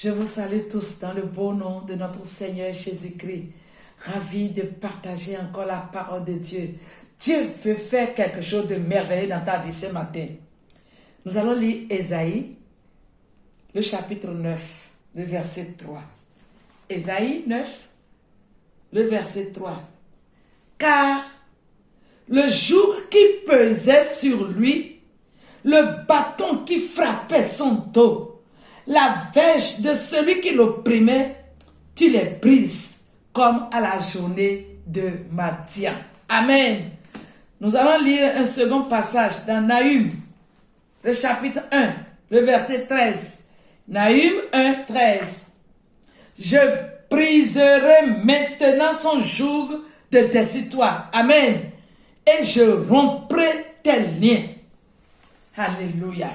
Je vous salue tous dans le beau nom de notre Seigneur Jésus-Christ. Ravi de partager encore la parole de Dieu. Dieu veut faire quelque chose de merveilleux dans ta vie ce matin. Nous allons lire Ésaïe, le chapitre 9, le verset 3. Ésaïe 9, le verset 3. Car le joug qui pesait sur lui, le bâton qui frappait son dos, la verge de celui qui l'opprimait, tu les brises comme à la journée de Madian. Amen. Nous allons lire un second passage dans Nahum, le chapitre 1, le verset 13. Nahum 1, 13. Je briserai maintenant son joug de dessus toi. Amen. Et je romprai tes liens. Alléluia.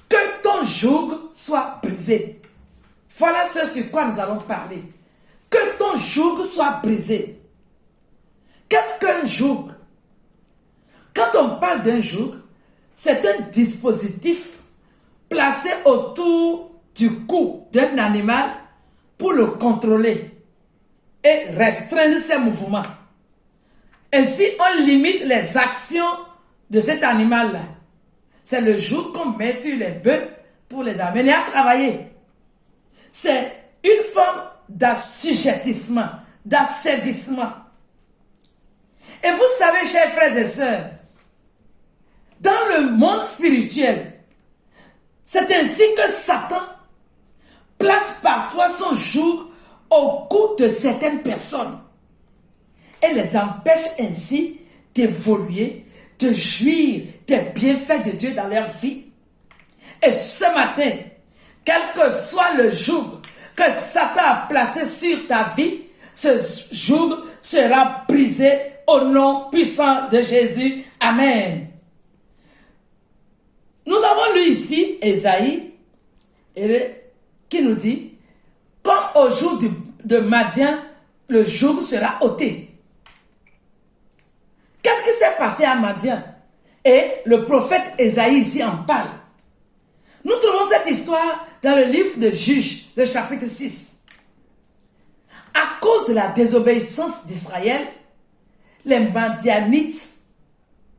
Que ton joug soit brisé. Voilà ce sur quoi nous allons parler. Que ton joug soit brisé. Qu'est-ce qu'un joug? Quand on parle d'un joug, c'est un dispositif placé autour du cou d'un animal pour le contrôler et restreindre ses mouvements. Ainsi, on limite les actions de cet animal-là. C'est le joug qu'on met sur les bœufs pour les amener à travailler. C'est une forme d'assujettissement, d'asservissement. Et vous savez, chers frères et sœurs, dans le monde spirituel, c'est ainsi que Satan place parfois son joug au cou de certaines personnes et les empêche ainsi d'évoluer, de jouir des bienfaits de Dieu dans leur vie. Et ce matin, quel que soit le joug que Satan a placé sur ta vie, ce joug sera brisé au nom puissant de Jésus. Amen. Nous avons lu ici Ésaïe qui nous dit, comme au jour de Madian, le joug sera ôté. Qu'est-ce qui s'est passé à Madian? Et le prophète Ésaïe ici en parle. Nous trouvons cette histoire dans le livre de Juges, le chapitre 6. À cause de la désobéissance d'Israël, les Madianites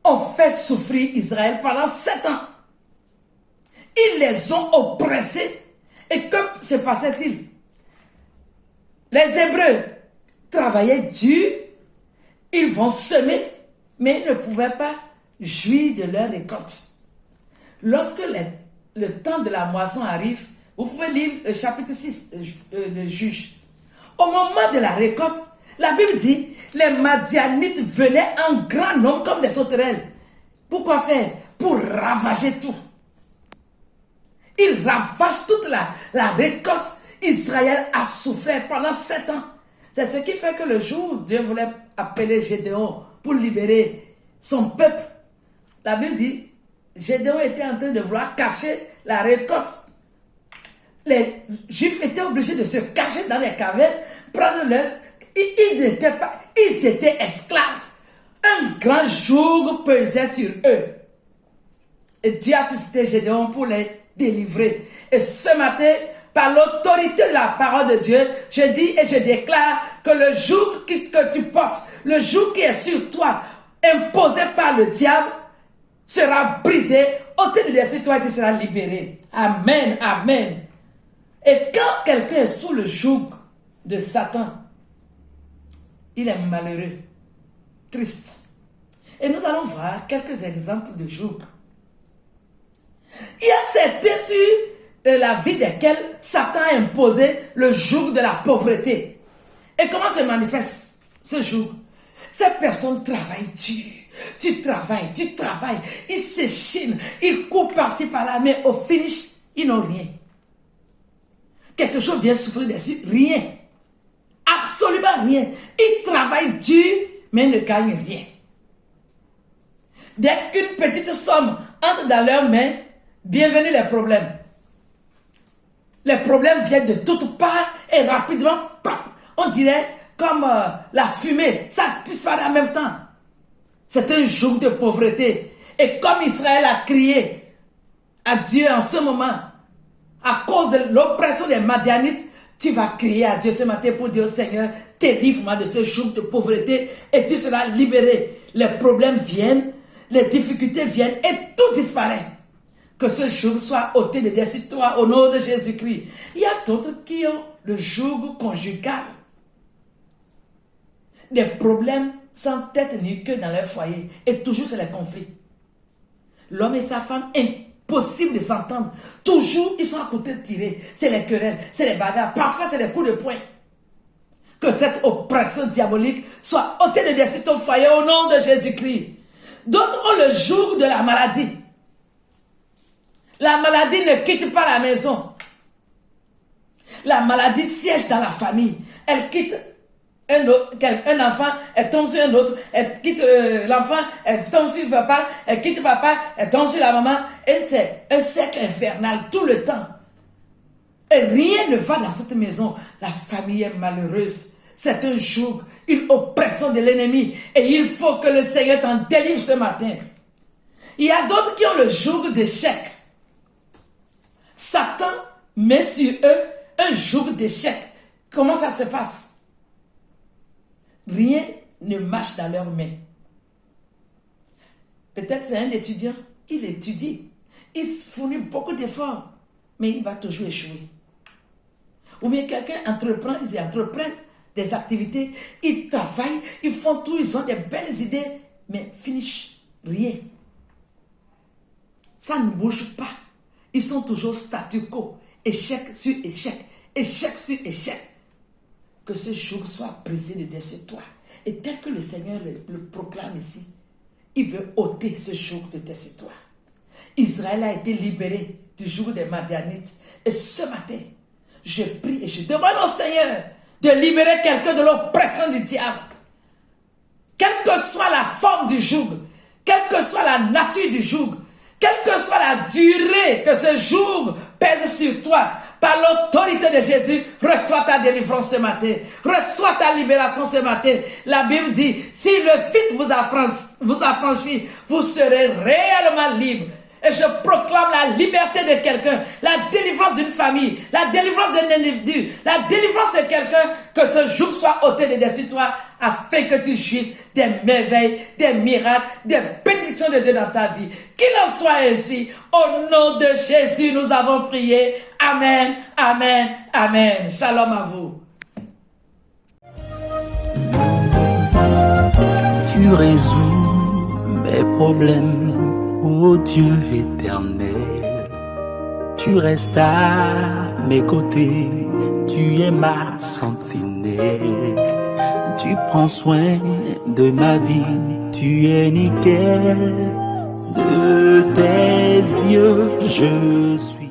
ont fait souffrir Israël pendant 7 ans. Ils les ont oppressés. Et que se passait-il? Les Hébreux travaillaient dur, ils vont semer, mais ils ne pouvaient pas jouir de leur récolte. Lorsque le temps de la moisson arrive, vous pouvez lire le chapitre 6 de Juges. Au moment de la récolte, la Bible dit, les Madianites venaient en grand nombre comme des sauterelles. Pourquoi faire? Pour ravager tout. Ils ravagent toute la récolte. Israël a souffert pendant 7 ans. C'est ce qui fait que le jour où Dieu voulait appeler Gédéon pour libérer son peuple, la Bible dit, Gédéon était en train de vouloir cacher la récolte. Les Juifs étaient obligés de se cacher dans les cavernes, prendre leur... Ils étaient esclaves. Un grand joug pesait sur eux. Et Dieu a suscité Gédéon pour les délivrer. Et ce matin, par l'autorité de la parole de Dieu, je dis et je déclare que le joug que tu portes, le joug qui est sur toi, imposé par le diable, sera brisé, ôté de dessus toi et tu seras libéré. Amen, amen. Et quand quelqu'un est sous le joug de Satan, il est malheureux, triste. Et nous allons voir quelques exemples de joug. Il y a certains sur la vie desquels Satan a imposé le joug de la pauvreté. Et comment se manifeste ce joug? Ces personnes travaillent dur. Tu travailles, ils s'échinent, ils courent par-ci par-là, mais au finish, ils n'ont rien. Quelque chose vient souffrir dessus, rien. Absolument rien. Ils travaillent dur, mais ne gagnent rien. Dès qu'une petite somme entre dans leurs mains, bienvenue les problèmes. Les problèmes viennent de toutes parts et rapidement, on dirait comme la fumée, ça disparaît en même temps. C'est un joug de pauvreté. Et comme Israël a crié à Dieu en ce moment, à cause de l'oppression des Madianites, tu vas crier à Dieu ce matin pour dire au Seigneur, délivre-moi de ce joug de pauvreté et tu seras libéré. Les problèmes viennent, les difficultés viennent et tout disparaît. Que ce joug soit ôté de dessus toi au nom de Jésus-Christ. Il y a d'autres qui ont le joug conjugal. Des problèmes sans tête ni queue dans leur foyer. Et toujours c'est les conflits. L'homme et sa femme, impossible de s'entendre. Toujours ils sont à côté de tirer. C'est les querelles, c'est les bagarres. Parfois c'est les coups de poing. Que cette oppression diabolique soit ôtée de dessus ton foyer au nom de Jésus-Christ. D'autres ont le joug de la maladie. La maladie ne quitte pas la maison. La maladie siège dans la famille. Elle quitte un enfant, elle tombe sur un autre. Elle quitte l'enfant, elle tombe sur le papa. Elle quitte le papa, elle tombe sur la maman. Et c'est un cercle infernal tout le temps. Et rien ne va dans cette maison. La famille est malheureuse. C'est un joug, une oppression de l'ennemi. Et il faut que le Seigneur t'en délivre ce matin. Il y a d'autres qui ont le joug d'échec. Satan met sur eux un joug d'échec. Comment ça se passe? Rien ne marche dans leurs mains. Peut-être c'est un étudiant, il étudie, il fournit beaucoup d'efforts, mais il va toujours échouer. Ou bien quelqu'un entreprend, ils entreprennent des activités, ils travaillent, ils font tout, ils ont des belles idées, mais finish, rien. Ça ne bouge pas. Ils sont toujours statu quo, échec sur échec, échec sur échec. Que ce jour soit brisé de dessus toi. Et tel que le Seigneur le proclame ici, il veut ôter ce joug de dessus toi. Israël a été libéré du joug des Madianites. Et ce matin, je prie et je demande au Seigneur de libérer quelqu'un de l'oppression du diable. Quelle que soit la forme du joug, quelle que soit la nature du joug, quelle que soit la durée que ce joug pèse sur toi, par l'autorité de Jésus, reçois ta délivrance ce matin. Reçois ta libération ce matin. La Bible dit, si le Fils vous affranchit, vous serez réellement libre. Et je proclame la liberté de quelqu'un, la délivrance d'une famille, la délivrance d'un individu, la délivrance de quelqu'un, que ce joug soit ôté de dessus toi, afin que tu jouisses des merveilles, des miracles, des bénédictions de Dieu dans ta vie. Qu'il en soit ainsi. Au nom de Jésus, nous avons prié. Amen, amen, amen. Shalom à vous. Tu résous mes problèmes, ô Dieu éternel. Tu restes à mes côtés, tu es ma sentinelle. Tu prends soin de ma vie, tu es nickel. De tes yeux, je suis